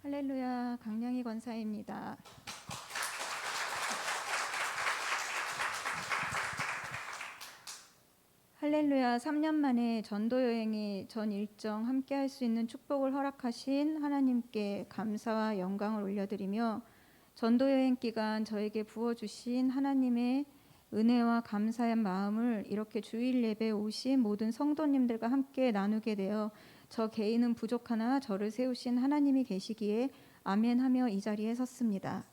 할렐루야, 강량희 권사입니다. 할렐루야, 3년 만에 전도 여행의 전 일정 함께 할 수 있는 축복을 허락하신 하나님께 감사와 영광을 올려드리며 전도 여행 기간 저에게 부어주신 하나님의 은혜와 감사의 마음을 이렇게 주일 예배에 오신 모든 성도님들과 함께 나누게 되어 저 개인은 부족하나 저를 세우신 하나님이 계시기에 아멘하며 이 자리에 섰습니다.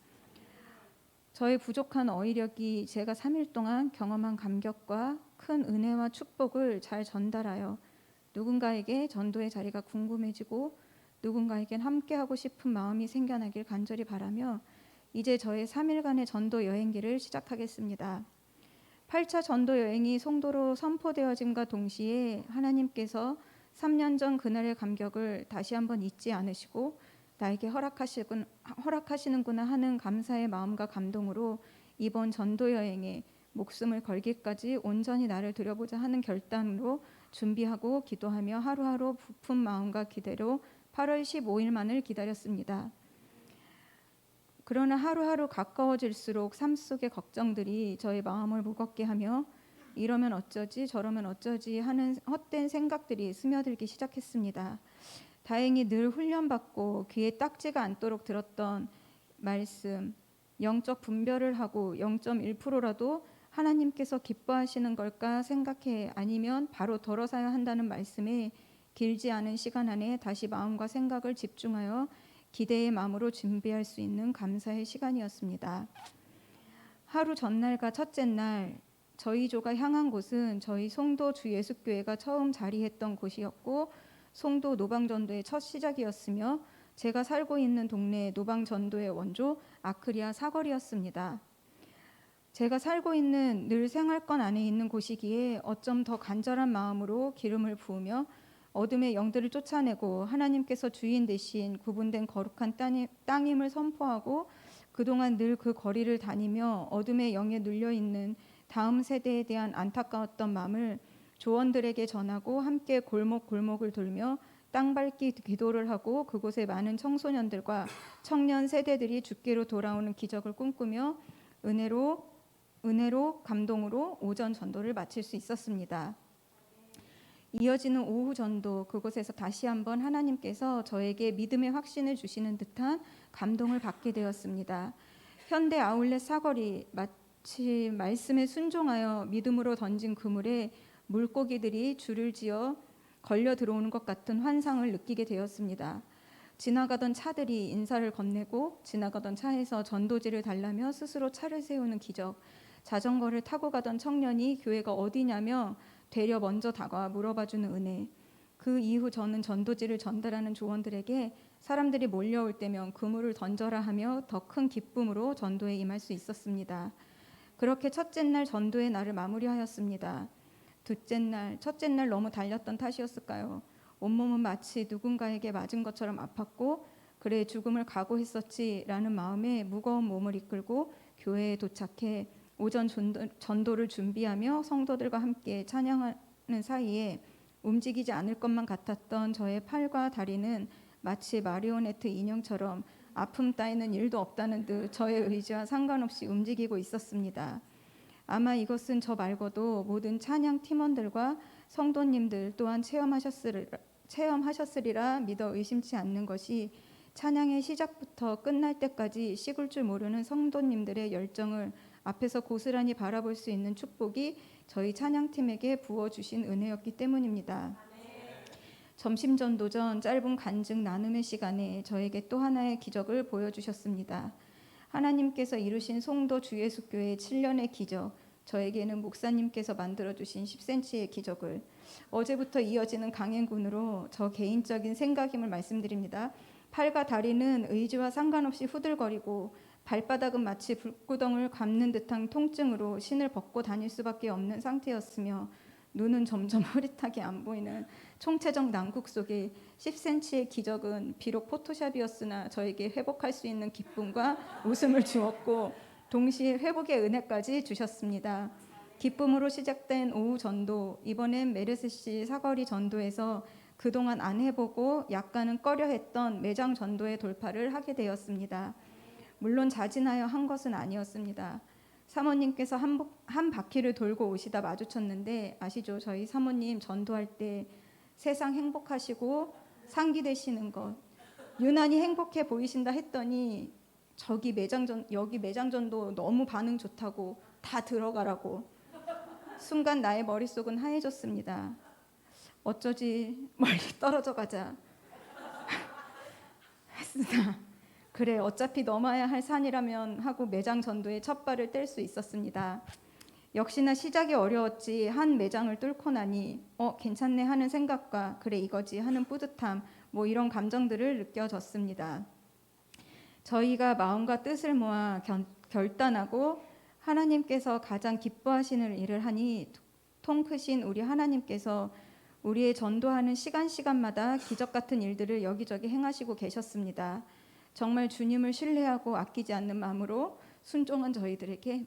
저의 부족한 어휘력이 제가 3일 동안 경험한 감격과 큰 은혜와 축복을 잘 전달하여 누군가에게 전도의 자리가 궁금해지고 누군가에겐 함께하고 싶은 마음이 생겨나길 간절히 바라며 이제 저의 3일간의 전도 여행기를 시작하겠습니다. 8차 전도 여행이 송도로 선포되어짐과 동시에 하나님께서 3년 전 그날의 감격을 다시 한번 잊지 않으시고 나에게 허락하시는구나 하는 감사의 마음과 감동으로 이번 전도 여행에 목숨을 걸기까지 온전히 나를 드려보자 하는 결단으로 준비하고 기도하며 하루하루 부푼 마음과 기대로 8월 15일만을 기다렸습니다. 그러나 하루하루 가까워질수록 삶 속의 걱정들이 저의 마음을 무겁게 하며 이러면 어쩌지 저러면 어쩌지 하는 헛된 생각들이 스며들기 시작했습니다. 다행히 늘 훈련받고 귀에 딱지가 않도록 들었던 말씀, 영적 분별을 하고 0.1%라도 하나님께서 기뻐하시는 걸까 생각해 아니면 바로 덜어서야 한다는 말씀에 길지 않은 시간 안에 다시 마음과 생각을 집중하여 기대의 마음으로 준비할 수 있는 감사의 시간이었습니다. 하루 전날과 첫째 날 저희 조가 향한 곳은 저희 송도 주 예수교회가 처음 자리했던 곳이었고 송도 노방전도의 첫 시작이었으며 제가 살고 있는 동네 노방전도의 원조 아크리아 사거리였습니다. 제가 살고 있는 늘 생활권 안에 있는 곳이기에 어쩜 더 간절한 마음으로 기름을 부으며 어둠의 영들을 쫓아내고 하나님께서 주인 되신 구분된 거룩한 땅임을 선포하고 그동안 늘 그 거리를 다니며 어둠의 영에 눌려있는 다음 세대에 대한 안타까웠던 마음을 조원들에게 전하고 함께 골목골목을 돌며 땅밟기 기도를 하고 그곳에 많은 청소년들과 청년 세대들이 주께로 돌아오는 기적을 꿈꾸며 은혜로 감동으로 오전 전도를 마칠 수 있었습니다. 이어지는 오후 전도 그곳에서 다시 한번 하나님께서 저에게 믿음의 확신을 주시는 듯한 감동을 받게 되었습니다. 현대 아울렛 사거리 마치 말씀에 순종하여 믿음으로 던진 그물에 물고기들이 줄을 지어 걸려 들어오는 것 같은 환상을 느끼게 되었습니다. 지나가던 차들이 인사를 건네고 지나가던 차에서 전도지를 달라며 스스로 차를 세우는 기적, 자전거를 타고 가던 청년이 교회가 어디냐며 되려 먼저 다가와 물어봐주는 은혜. 그 이후 저는 전도지를 전달하는 조원들에게 사람들이 몰려올 때면 그물을 던져라 하며 더 큰 기쁨으로 전도에 임할 수 있었습니다. 그렇게 첫째 날 전도의 날을 마무리하였습니다. 첫째 날 너무 달렸던 탓이었을까요? 온몸은 마치 누군가에게 맞은 것처럼 아팠고 그래 죽음을 각오했었지라는 마음에 무거운 몸을 이끌고 교회에 도착해 오전 전도를 준비하며 성도들과 함께 찬양하는 사이에 움직이지 않을 것만 같았던 저의 팔과 다리는 마치 마리오네트 인형처럼 아픔 따위는 일도 없다는 듯 저의 의지와 상관없이 움직이고 있었습니다. 아마 이것은 저 말고도 모든 찬양 팀원들과 성도님들 또한 체험하셨으리라 믿어 의심치 않는 것이 찬양의 시작부터 끝날 때까지 식을 줄 모르는 성도님들의 열정을 앞에서 고스란히 바라볼 수 있는 축복이 저희 찬양팀에게 부어주신 은혜였기 때문입니다. 점심 전도 전 짧은 간증 나눔의 시간에 저에게 또 하나의 기적을 보여주셨습니다. 하나님께서 이루신 송도 주예수교회 7년의 기적, 저에게는 목사님께서 만들어주신 10cm의 기적을 어제부터 이어지는 강행군으로 저 개인적인 생각임을 말씀드립니다. 팔과 다리는 의지와 상관없이 후들거리고 발바닥은 마치 불구덩을 감는 듯한 통증으로 신을 벗고 다닐 수밖에 없는 상태였으며 눈은 점점 흐릿하게 안 보이는 총체적 난국 속에 10cm의 기적은 비록 포토샵이었으나 저에게 회복할 수 있는 기쁨과 웃음을 주었고 동시에 회복의 은혜까지 주셨습니다. 기쁨으로 시작된 오후 전도, 이번엔 메르스시 사거리 전도에서 그동안 안 해보고 약간은 꺼려했던 매장 전도의 돌파를 하게 되었습니다. 물론 자진하여 한 것은 아니었습니다. 사모님께서 한 바퀴를 돌고 오시다 마주쳤는데, 아시죠? 저희 사모님 전도할 때 세상 행복하시고 상기 되시는 것, 유난히 행복해 보이신다 했더니 여기 매장전도 너무 반응 좋다고 다 들어가라고. 순간 나의 머릿속은 하얘졌습니다. 어쩌지 멀리 떨어져 가자 했으나 그래 어차피 넘어야 할 산이라면 하고 매장 전도에 첫 발을 뗄 수 있었습니다. 역시나 시작이 어려웠지 한 매장을 뚫고 나니 괜찮네 하는 생각과 그래 이거지 하는 뿌듯함, 뭐 이런 감정들을 느껴졌습니다. 저희가 마음과 뜻을 모아 결단하고 하나님께서 가장 기뻐하시는 일을 하니 통 크신 우리 하나님께서 우리의 전도하는 시간마다 기적 같은 일들을 여기저기 행하시고 계셨습니다. 정말 주님을 신뢰하고 아끼지 않는 마음으로 순종한 저희들에게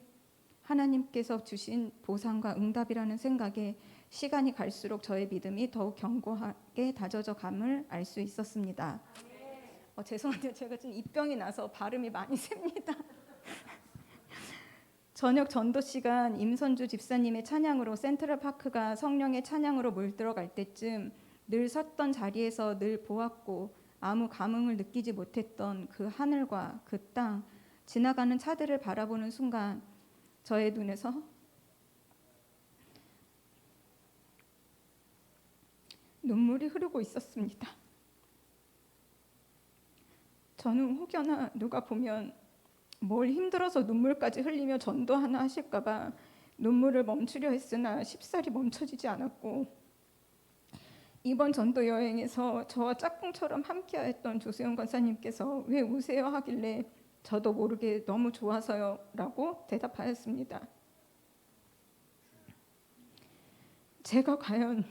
하나님께서 주신 보상과 응답이라는 생각에 시간이 갈수록 저의 믿음이 더욱 견고하게 다져져 감을 알 수 있었습니다. 죄송한데 제가 지금 입병이 나서 발음이 많이 셉니다. 저녁 전도 시간 임선주 집사님의 찬양으로 센트럴파크가 성령의 찬양으로 물들어갈 때쯤 늘 섰던 자리에서 늘 보았고 아무 감흥을 느끼지 못했던 그 하늘과 그 땅, 지나가는 차들을 바라보는 순간 저의 눈에서 눈물이 흐르고 있었습니다. 저는 혹여나 누가 보면 뭘 힘들어서 눈물까지 흘리며 전도하나 하실까봐 눈물을 멈추려 했으나 쉽사리 멈춰지지 않았고, 이번 전도 여행에서 저와 짝꿍처럼 함께하였던 조세훈 권사님께서 왜 우세요 하길래 저도 모르게 너무 좋아서요 라고 대답하였습니다. 제가 과연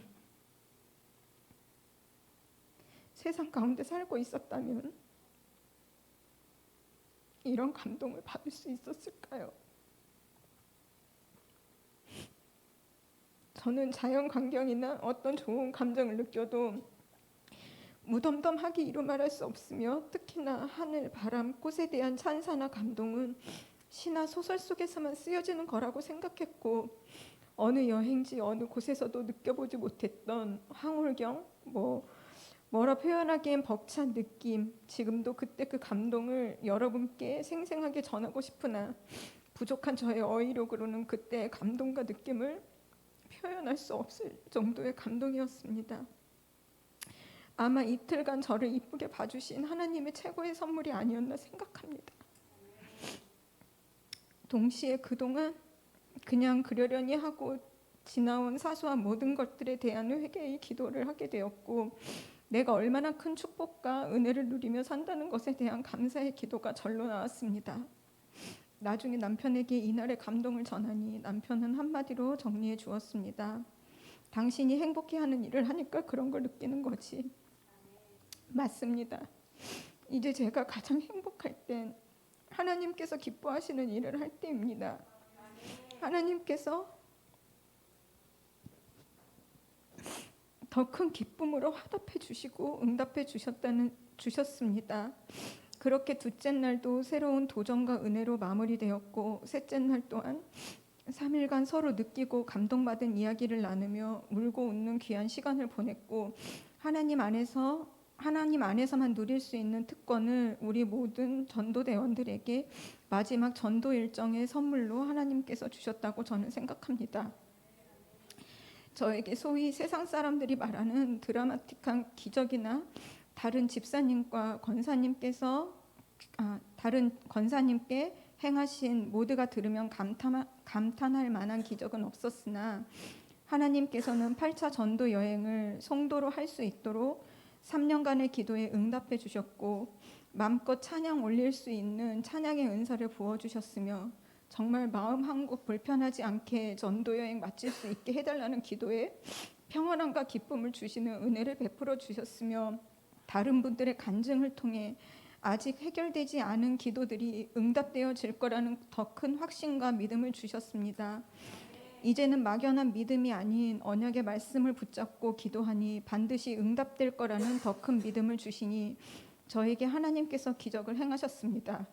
세상 가운데 살고 있었다면 이런 감동을 받을 수 있었을까요? 저는 자연 광경이나 어떤 좋은 감정을 느껴도 무덤덤하게 이루 말할 수 없으며, 특히나 하늘, 바람, 꽃에 대한 찬사나 감동은 시나 소설 속에서만 쓰여지는 거라고 생각했고, 어느 여행지 어느 곳에서도 느껴보지 못했던 황홀경, 뭐라 표현하기엔 벅찬 느낌, 지금도 그때 그 감동을 여러분께 생생하게 전하고 싶으나 부족한 저의 어휘력으로는 그때의 감동과 느낌을 표현할 수 없을 정도의 감동이었습니다. 아마 이틀간 저를 이쁘게 봐주신 하나님의 최고의 선물이 아니었나 생각합니다. 동시에 그동안 그냥 그러려니 하고 지나온 사소한 모든 것들에 대한 회개의 기도를 하게 되었고, 내가 얼마나 큰 축복과 은혜를 누리며 산다는 것에 대한 감사의 기도가 절로 나왔습니다. 나중에 남편에게 이날의 감동을 전하니 남편은 한마디로 정리해 주었습니다. 당신이 행복해하는 일을 하니까 그런 걸 느끼는 거지. 맞습니다. 이제 제가 가장 행복할 땐 하나님께서 기뻐하시는 일을 할 때입니다. 하나님께서 더 큰 기쁨으로 화답해 주시고 응답해 주셨습니다. 그렇게 둘째 날도 새로운 도전과 은혜로 마무리되었고, 셋째 날 또한 3일간 서로 느끼고 감동받은 이야기를 나누며 울고 웃는 귀한 시간을 보냈고, 하나님 안에서만 누릴 수 있는 특권을 우리 모든 전도대원들에게 마지막 전도 일정의 선물로 하나님께서 주셨다고 저는 생각합니다. 저에게 소위 세상 사람들이 말하는 드라마틱한 기적이나 다른 권사님께 행하신 모두가 들으면 감탄할 만한 기적은 없었으나, 하나님께서는 8차 전도 여행을 송도로 할 수 있도록 3년간의 기도에 응답해 주셨고, 마음껏 찬양 올릴 수 있는 찬양의 은사를 부어주셨으며, 정말 마음 한곳 불편하지 않게 전도 여행 마칠 수 있게 해달라는 기도에 평안함과 기쁨을 주시는 은혜를 베풀어 주셨으며, 다른 분들의 간증을 통해 아직 해결되지 않은 기도들이 응답되어질 거라는 더 큰 확신과 믿음을 주셨습니다. 이제는 막연한 믿음이 아닌 언약의 말씀을 붙잡고 기도하니 반드시 응답될 거라는 더 큰 믿음을 주시니 저에게 하나님께서 기적을 행하셨습니다.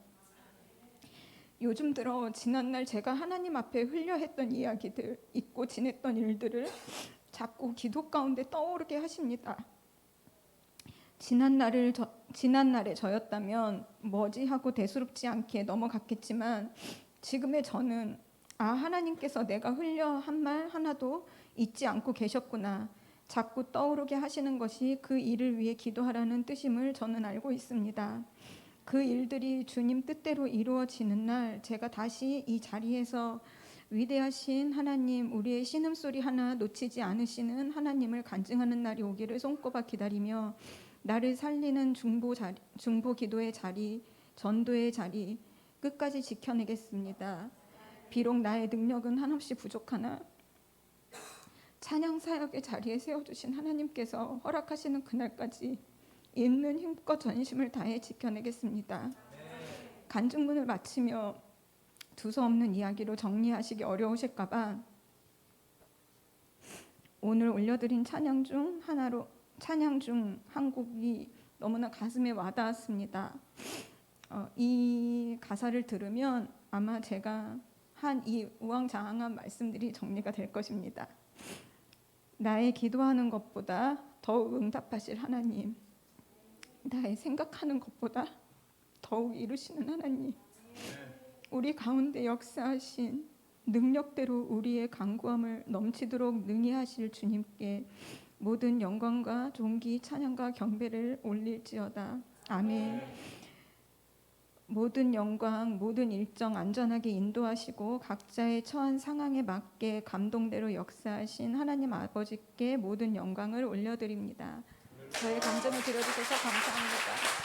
요즘 들어 지난날 제가 하나님 앞에 흘려했던 이야기들, 잊고 지냈던 일들을 자꾸 기도 가운데 떠오르게 하십니다. 지난날의 저였다면 뭐지 하고 대수롭지 않게 넘어갔겠지만 지금의 저는 하나님께서 내가 흘려 한 말 하나도 잊지 않고 계셨구나. 자꾸 떠오르게 하시는 것이 그 일을 위해 기도하라는 뜻임을 저는 알고 있습니다. 그 일들이 주님 뜻대로 이루어지는 날 제가 다시 이 자리에서 위대하신 하나님, 우리의 신음소리 하나 놓치지 않으시는 하나님을 간증하는 날이 오기를 손꼽아 기다리며 나를 살리는 중보 기도의 자리, 전도의 자리 끝까지 지켜내겠습니다. 비록 나의 능력은 한없이 부족하나 찬양 사역의 자리에 세워주신 하나님께서 허락하시는 그날까지 있는 힘껏 전심을 다해 지켜내겠습니다. 간증문을 마치며 두서없는 이야기로 정리하시기 어려우실까봐 오늘 올려드린 찬양 중 한 곡이 너무나 가슴에 와닿았습니다. 이 가사를 들으면 아마 제가 한 이 우왕좌왕한 말씀들이 정리가 될 것입니다. 나의 기도하는 것보다 더욱 응답하실 하나님, 나의 생각하는 것보다 더욱 이루시는 하나님, 우리 가운데 역사하신 능력대로 우리의 간구함을 넘치도록 능히 하실 주님께 모든 영광과 존귀, 찬양과 경배를 올릴지어다. 아멘. 모든 영광, 모든 일정 안전하게 인도하시고 각자의 처한 상황에 맞게 감동대로 역사하신 하나님 아버지께 모든 영광을 올려드립니다. 저의 감정을 들어주셔서 감사합니다.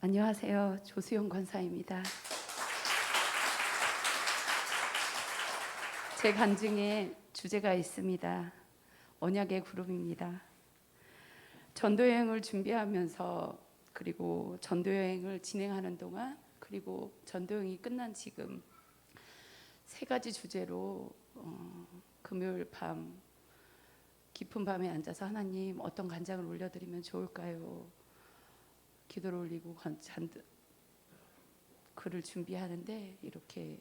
안녕하세요. 조수영 권사입니다. 제 간증에 주제가 있습니다. 언약의 구름입니다. 전도여행을 준비하면서 그리고 전도여행을 진행하는 동안 그리고 전도여행이 끝난 지금 세 가지 주제로 금요일 밤 깊은 밤에 앉아서 하나님 어떤 간장을 올려드리면 좋을까요? 기도를 올리고 글을 준비하는데 이렇게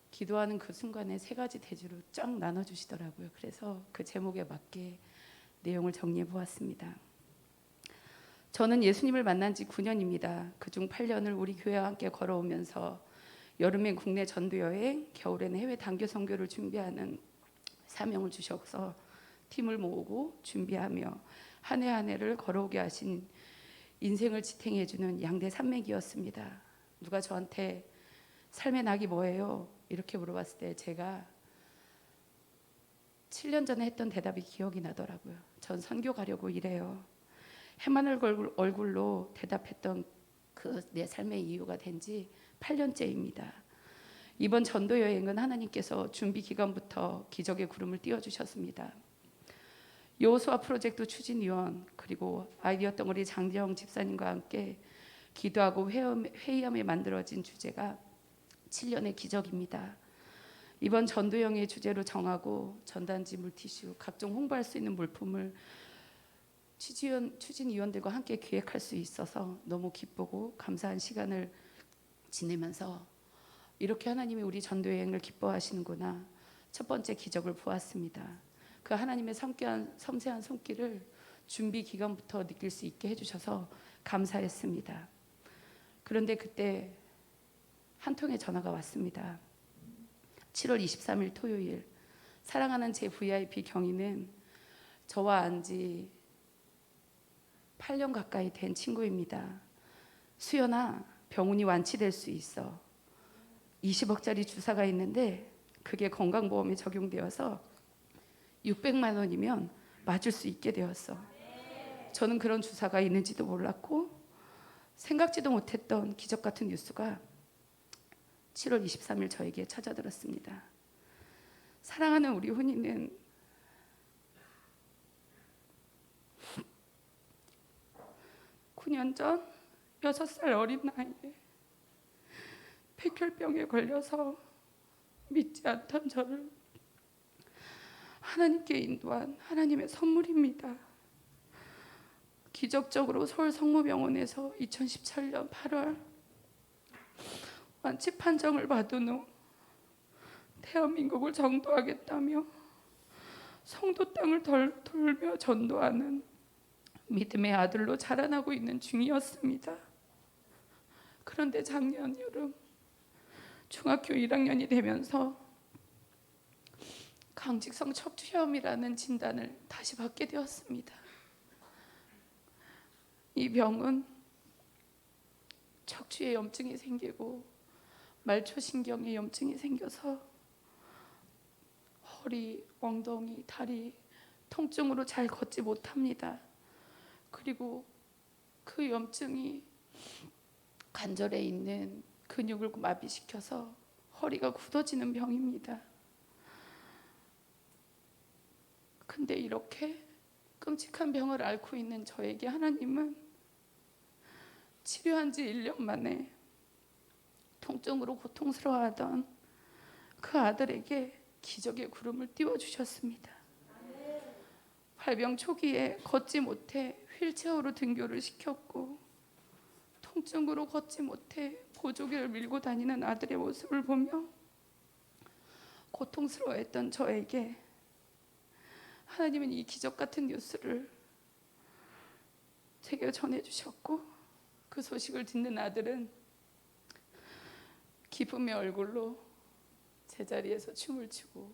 기도하는 그 순간에 세 가지 대주로 쫙 나눠주시더라고요. 그래서 그 제목에 맞게 내용을 정리해 보았습니다. 저는 예수님을 만난 지 9년입니다. 그중 8년을 우리 교회와 함께 걸어오면서 여름엔 국내 전도여행, 겨울에는 해외 단교 선교를 준비하는 사명을 주셔서 팀을 모으고 준비하며 한 해 한 해를 걸어오게 하신 인생을 지탱해 주는 양대 산맥이었습니다. 누가 저한테 삶의 낙이 뭐예요? 이렇게 물어봤을 때 제가 7년 전에 했던 대답이 기억이 나더라고요. 전 선교 가려고 이래요. 해마늘 얼굴로 대답했던 그 내 삶의 이유가 된 지 8년째입니다. 이번 전도 여행은 하나님께서 준비 기간부터 기적의 구름을 띄워주셨습니다. 여호수아 프로젝트 추진위원 그리고 아이디어 덩어리 장재영 집사님과 함께 기도하고 회의함에 만들어진 주제가 7년의 기적입니다. 이번 전도여행의 주제로 정하고 전단지, 물티슈, 각종 홍보할 수 있는 물품을 추진위원들과 함께 기획할 수 있어서 너무 기쁘고 감사한 시간을 지내면서 이렇게 하나님이 우리 전도여행을 기뻐하시는구나. 첫 번째 기적을 보았습니다. 그 하나님의 섬세한 손길을 준비 기간부터 느낄 수 있게 해주셔서 감사했습니다. 그런데 그때 한 통의 전화가 왔습니다. 7월 23일 토요일, 사랑하는 제 VIP 경위는 저와 안지 8년 가까이 된 친구입니다. 수연아, 병원이 완치될 수 있어. 20억짜리 주사가 있는데 그게 건강보험에 적용되어서 600만 원이면 맞을 수 있게 되었어. 저는 그런 주사가 있는지도 몰랐고 생각지도 못했던 기적 같은 뉴스가 7월 23일 저에게 찾아들었습니다. 사랑하는 우리 훈이는 9년 전 6살 어린 나이에 백혈병에 걸려서 믿지 않던 저를 하나님께 인도한 하나님의 선물입니다. 기적적으로 서울 성모병원에서 2017년 8월 완치 판정을 받은 후 대한민국을 전도하겠다며 성도 땅을 돌며 전도하는 믿음의 아들로 자라나고 있는 중이었습니다. 그런데 작년 여름 중학교 1학년이 되면서 강직성 척추염이라는 진단을 다시 받게 되었습니다. 이 병은 척추에 염증이 생기고 말초신경에 염증이 생겨서 허리, 엉덩이, 다리 통증으로 잘 걷지 못합니다. 그리고 그 염증이 관절에 있는 근육을 마비시켜서 허리가 굳어지는 병입니다. 근데 이렇게 끔찍한 병을 앓고 있는 저에게 하나님은 치료한 지 1년 만에 통증으로 고통스러워하던 그 아들에게 기적의 구름을 띄워주셨습니다. 발병 초기에 걷지 못해 휠체어로 등교를 시켰고 통증으로 걷지 못해 보조개를 밀고 다니는 아들의 모습을 보며 고통스러워했던 저에게 하나님은 이 기적 같은 뉴스를 제게 전해주셨고 그 소식을 듣는 아들은 기쁨의 얼굴로 제자리에서 춤을 추고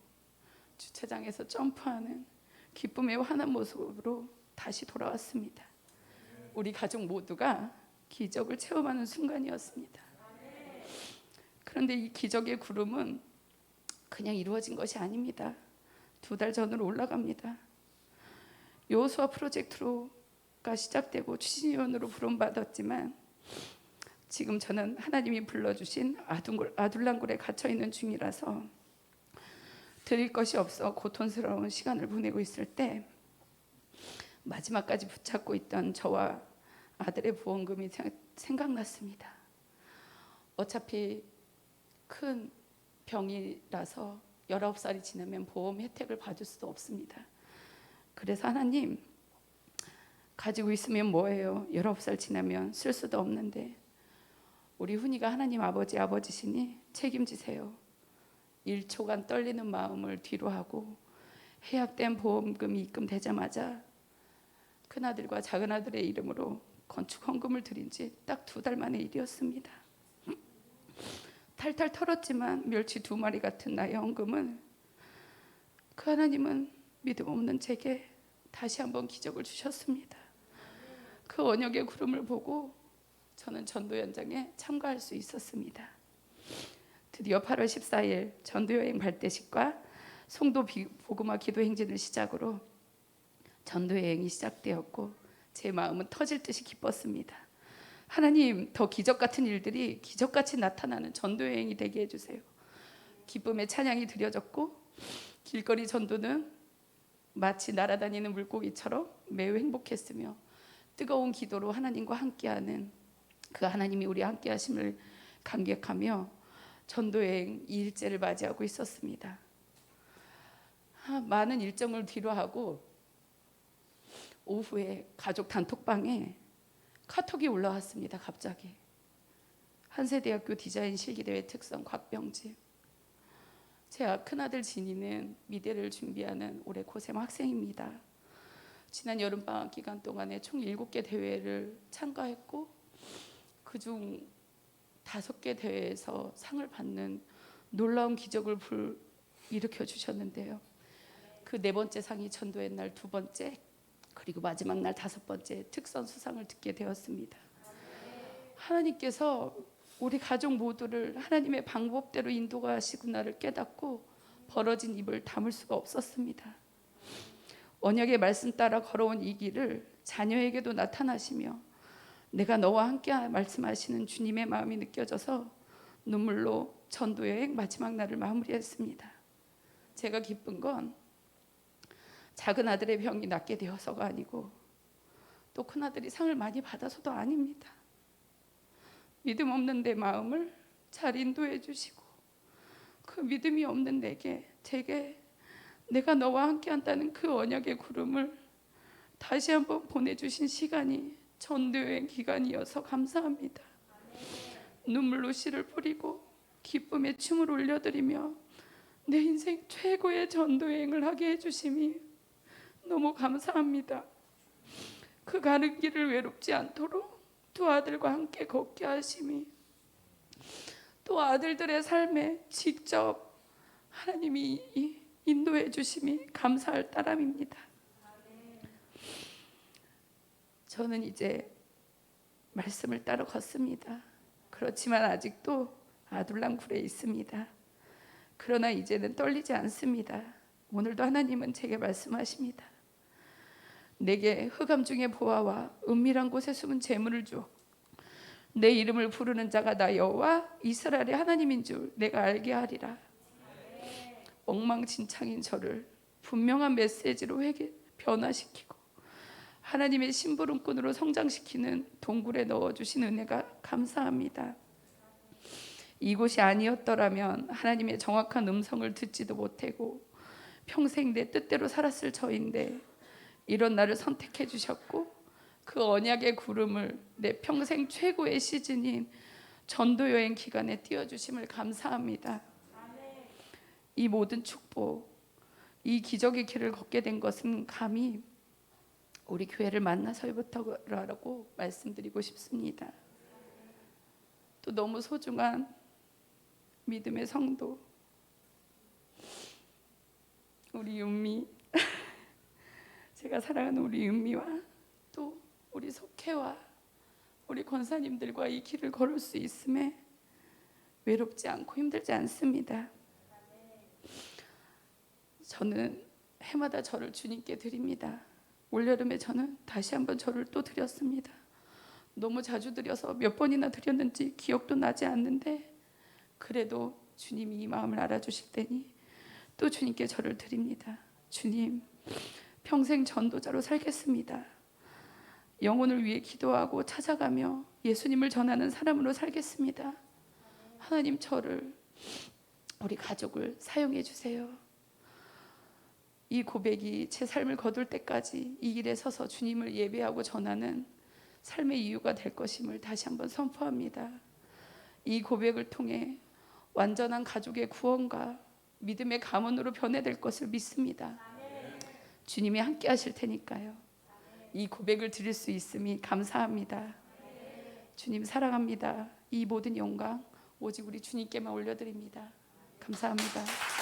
주차장에서 점프하는 기쁨의 환한 모습으로 다시 돌아왔습니다. 우리 가족 모두가 기적을 체험하는 순간이었습니다. 그런데 이 기적의 구름은 그냥 이루어진 것이 아닙니다. 2달 전으로 올라갑니다. 여호수아 프로젝트로가 시작되고 추진위원으로 부름받았지만 지금 저는 하나님이 불러주신 아둘람굴에 갇혀있는 중이라서 드릴 것이 없어 고통스러운 시간을 보내고 있을 때 마지막까지 붙잡고 있던 저와 아들의 보험금이 생각났습니다. 어차피 큰 병이라서 19살이 지나면 보험 혜택을 받을 수도 없습니다. 그래서 하나님, 가지고 있으면 뭐예요? 19살 지나면 쓸 수도 없는데 우리 훈이가 하나님 아버지시니 책임지세요. 1초간 떨리는 마음을 뒤로 하고 해약된 보험금이 입금되자마자 큰아들과 작은아들의 이름으로 건축 헌금을 드린 지 딱 2달 만의 일이었습니다. 탈탈 털었지만 멸치 2마리 같은 나의 헌금은 그 하나님은 믿음 없는 제게 다시 한번 기적을 주셨습니다. 그 언역의 구름을 보고 저는 전도 현장에 참가할 수 있었습니다. 드디어 8월 14일 전도여행 발대식과 송도 복음화 기도 행진을 시작으로 전도여행이 시작되었고 제 마음은 터질 듯이 기뻤습니다. 하나님, 더 기적 같은 일들이 기적같이 나타나는 전도여행이 되게 해주세요. 기쁨의 찬양이 드려졌고 길거리 전도는 마치 날아다니는 물고기처럼 매우 행복했으며 뜨거운 기도로 하나님과 함께하는 그 하나님이 우리 함께 하심을 감격하며 전도여행 2일째를 맞이하고 있었습니다. 많은 일정을 뒤로하고 오후에 가족 단톡방에 카톡이 올라왔습니다. 갑자기 한세대학교 디자인 실기대회 특성 곽병집. 제 큰아들 진이는 미대를 준비하는 올해 고3 학생입니다. 지난 여름방학 기간 동안에 총 7개 대회를 참가했고 그중 5개 대회에서 상을 받는 놀라운 기적을 일으켜 주셨는데요. 그 4번째 상이 전도의 날 2번째, 그리고 마지막 날 5번째 특선 수상을 듣게 되었습니다. 하나님께서 우리 가족 모두를 하나님의 방법대로 인도하시구나를 깨닫고 벌어진 입을 다물 수가 없었습니다. 언약의 말씀 따라 걸어온 이 길을 자녀에게도 나타나시며 내가 너와 함께 말씀하시는 주님의 마음이 느껴져서 눈물로 전도여행 마지막 날을 마무리했습니다. 제가 기쁜 건 작은 아들의 병이 낫게 되어서가 아니고 또 큰아들이 상을 많이 받아서도 아닙니다. 믿음 없는 내 마음을 잘 인도해 주시고 그 믿음이 없는 제게 내가 너와 함께 한다는 그 언약의 구름을 다시 한번 보내주신 시간이 전도여행 기간이어서 감사합니다. 눈물로 씨를 뿌리고 기쁨의 춤을 올려드리며 내 인생 최고의 전도여행을 하게 해주심이 너무 감사합니다. 그 가는 길을 외롭지 않도록 두 아들과 함께 걷게 하심이, 또 아들들의 삶에 직접 하나님이 인도해 주심이 감사할 따름입니다. 저는 이제 말씀을 따라 걷습니다. 그렇지만 아직도 아둘람굴에 있습니다. 그러나 이제는 떨리지 않습니다. 오늘도 하나님은 제게 말씀하십니다. 내게 흑암 중에 보아와 은밀한 곳에 숨은 재물을 줘. 내 이름을 부르는 자가 나 여호와 이스라엘의 하나님인 줄 내가 알게 하리라. 엉망진창인 저를 분명한 메시지로 변화시키고 하나님의 심부름꾼으로 성장시키는 동굴에 넣어주신 은혜가 감사합니다. 이곳이 아니었더라면 하나님의 정확한 음성을 듣지도 못하고 평생 내 뜻대로 살았을 저인데 이런 나를 선택해 주셨고 그 언약의 구름을 내 평생 최고의 시즌인 전도여행 기간에 띄워주심을 감사합니다. 이 모든 축복, 이 기적의 길을 걷게 된 것은 감히 우리 교회를 만나서부터라고 말씀드리고 싶습니다. 또 너무 소중한 믿음의 성도 우리 윤미, 제가 사랑하는 우리 윤미와 또 우리 석혜와 우리 권사님들과 이 길을 걸을 수 있음에 외롭지 않고 힘들지 않습니다. 저는 해마다 저를 주님께 드립니다. 올여름에 저는 다시 한번 저를 또 드렸습니다. 너무 자주 드려서 몇 번이나 드렸는지 기억도 나지 않는데 그래도 주님이 이 마음을 알아주실 때니 또 주님께 저를 드립니다. 주님, 평생 전도자로 살겠습니다. 영혼을 위해 기도하고 찾아가며 예수님을 전하는 사람으로 살겠습니다. 하나님, 저를, 우리 가족을 사용해 주세요. 이 고백이 제 삶을 거둘 때까지 이 길에 서서 주님을 예배하고 전하는 삶의 이유가 될 것임을 다시 한번 선포합니다. 이 고백을 통해 완전한 가족의 구원과 믿음의 가문으로 변해될 것을 믿습니다. 주님이 함께 하실 테니까요. 이 고백을 드릴 수 있음이 감사합니다. 주님 사랑합니다. 이 모든 영광 오직 우리 주님께만 올려드립니다. 감사합니다.